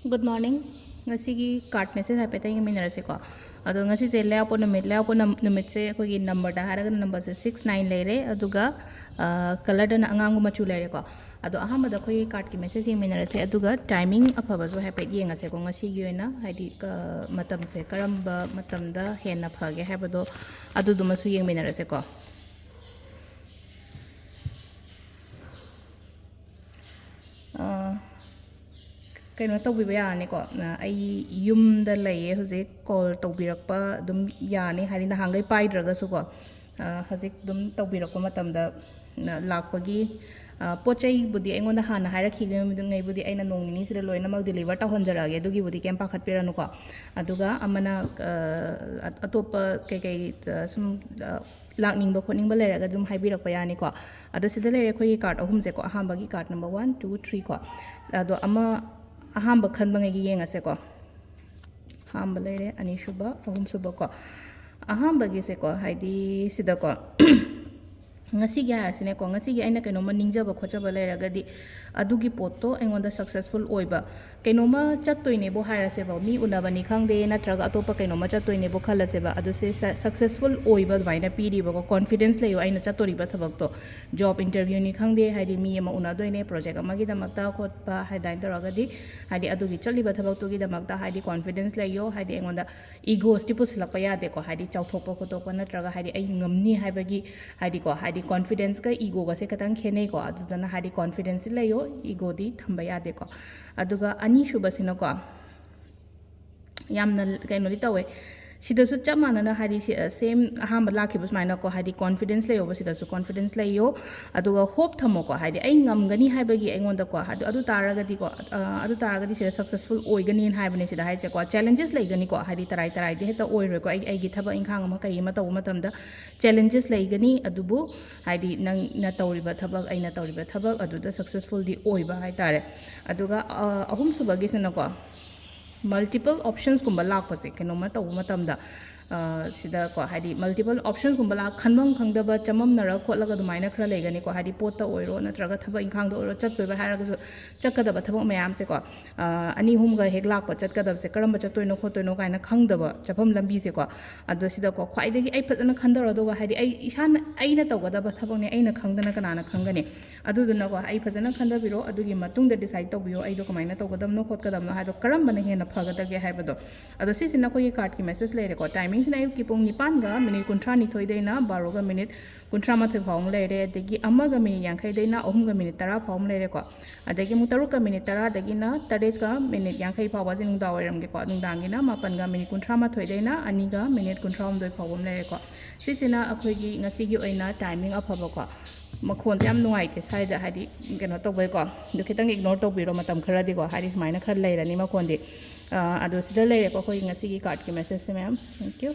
Good morning. Ngasigi card message haipeta yengminarase ko. Ado ngasi se layout numit se akogi number da haraga number se 69 leire aduga color da angangu machu leire ko. Ado ahamba da koi card ki message yengminarase aduga timing afaba zo haipet yengase ko ngasi gi oina haidi matam se karamba matam da henna phage haibado adu dumasu yengminarase ko. Kaino tawbiba yani ko na ai yumda laye hojik call tawbirakpa dum yani hari na hangai paidraga su ko hojik dum tawbirakpa matamda lakpagi pochai budi aingonda hana hairakhiga ngai budi aina nongni sida loina mag deliver ta honjarage dugi budi kem pakhat piranu ko aduga amana atopa kai sum lakningba khoningba leraga dum haibirakpa yani ko ado sida lere khoi card ahum se ko ahamba gi card number 1 2 3 ko ado ama ahamba khanba ngai gi yengase ko ahamba lere ani shuba ahum suba ko ahamba gi se ko haidi sida ko ngasi gi harasine ko ngasi gi aina kainoma ningjaba khochaba leragadi adugi potto aingonda successful oiba kainoma chattoine bo harase ba mi unabani khangde natraga atopa kainoma chattoine bo khalase ba adu se successful oiba baina piri ba ko confidence leyo aina chattori ba thabak to job interview ni khangde haidi mi ama unadoine project amagi damakta khotpa haidain taragadi haidi adugi chaliba thabak to gi damakta haidi confidence leyo haidi aingonda ego stipus lakpa yade ko haidi chauthokpa khotokpa natraga haidi ai ngamni haibagi haidi ko haidi confidence ka ego ga se katang khene ko adudana hadi confidence layo ego di thamba yade ko aduga ani shubasina ko yamna kaino di tawe sidasu chamana na hadi same ahamba lakhi bus maina ko hadi confidence layo sidasu confidence layo aduga hope thamo ko hadi ai ngamgani haibagi aingonda ko adu taragadi ko adu taragadi sida successful oigani haibani sida haise ko challenges laigani ko hadi tarai de heta oiroi ko ai gi thaba inkhang ma kai ma taw matamda challenges laigani adubu hadi nang na tawriba thabak aina tawriba thabak aduda successful di oiba hai tare aduga ahum subagi sina ko multiple options kumba lakpase kenoma taw matamda sida ko hadi multiple options kumba lak khanbam khangdaba chamam nara khotlaga dumaina khra legani ko hadi potta oiro natraga thaba inkhang do oiro chattoiba haraga su chakadaba thaba mayam se ko ani hum ga hek lakpa chatkadaba se karamba chattoino khotoino kaina khangdaba chapam lambi se ko ado sida ko khwaidagi ai phajana khandaro do ga hadi ai isan aina tawgadaba thabakne aina khangdana kanana khangani aduduna ko ai phajana khandabiro adugi matungda decide tawbiyo ai do kamaina tawgadamno khotkadamno hado karambana hena phagadage haibado ado sisina ko card ki message leire ko timing sina ki pong nipan ga minute kunthra ni thoi deina 12 ga minute kunthra ma thoi phawng leire degi amaga minute yankhai deina 3 ga minute 10 phawng leire ko adagi mu 3 ga minute 10 dagi na 8 ga minute yankhai phawa jing da wairam ge ko nung dangi na 9 ga minute kunthra ma thoi deina 2 ga minute kunthra doi phawum leire ko sisina akhoi gi ngasi gi oina timing afaba ko makhon yam nuaite saida hadi keno tawbai ko du khitang ignore tawbiro matam khara di ko hadi smaina khar leirani makhon di ado sida leire ko khoi ngasi gi card ki message se ma'am thank you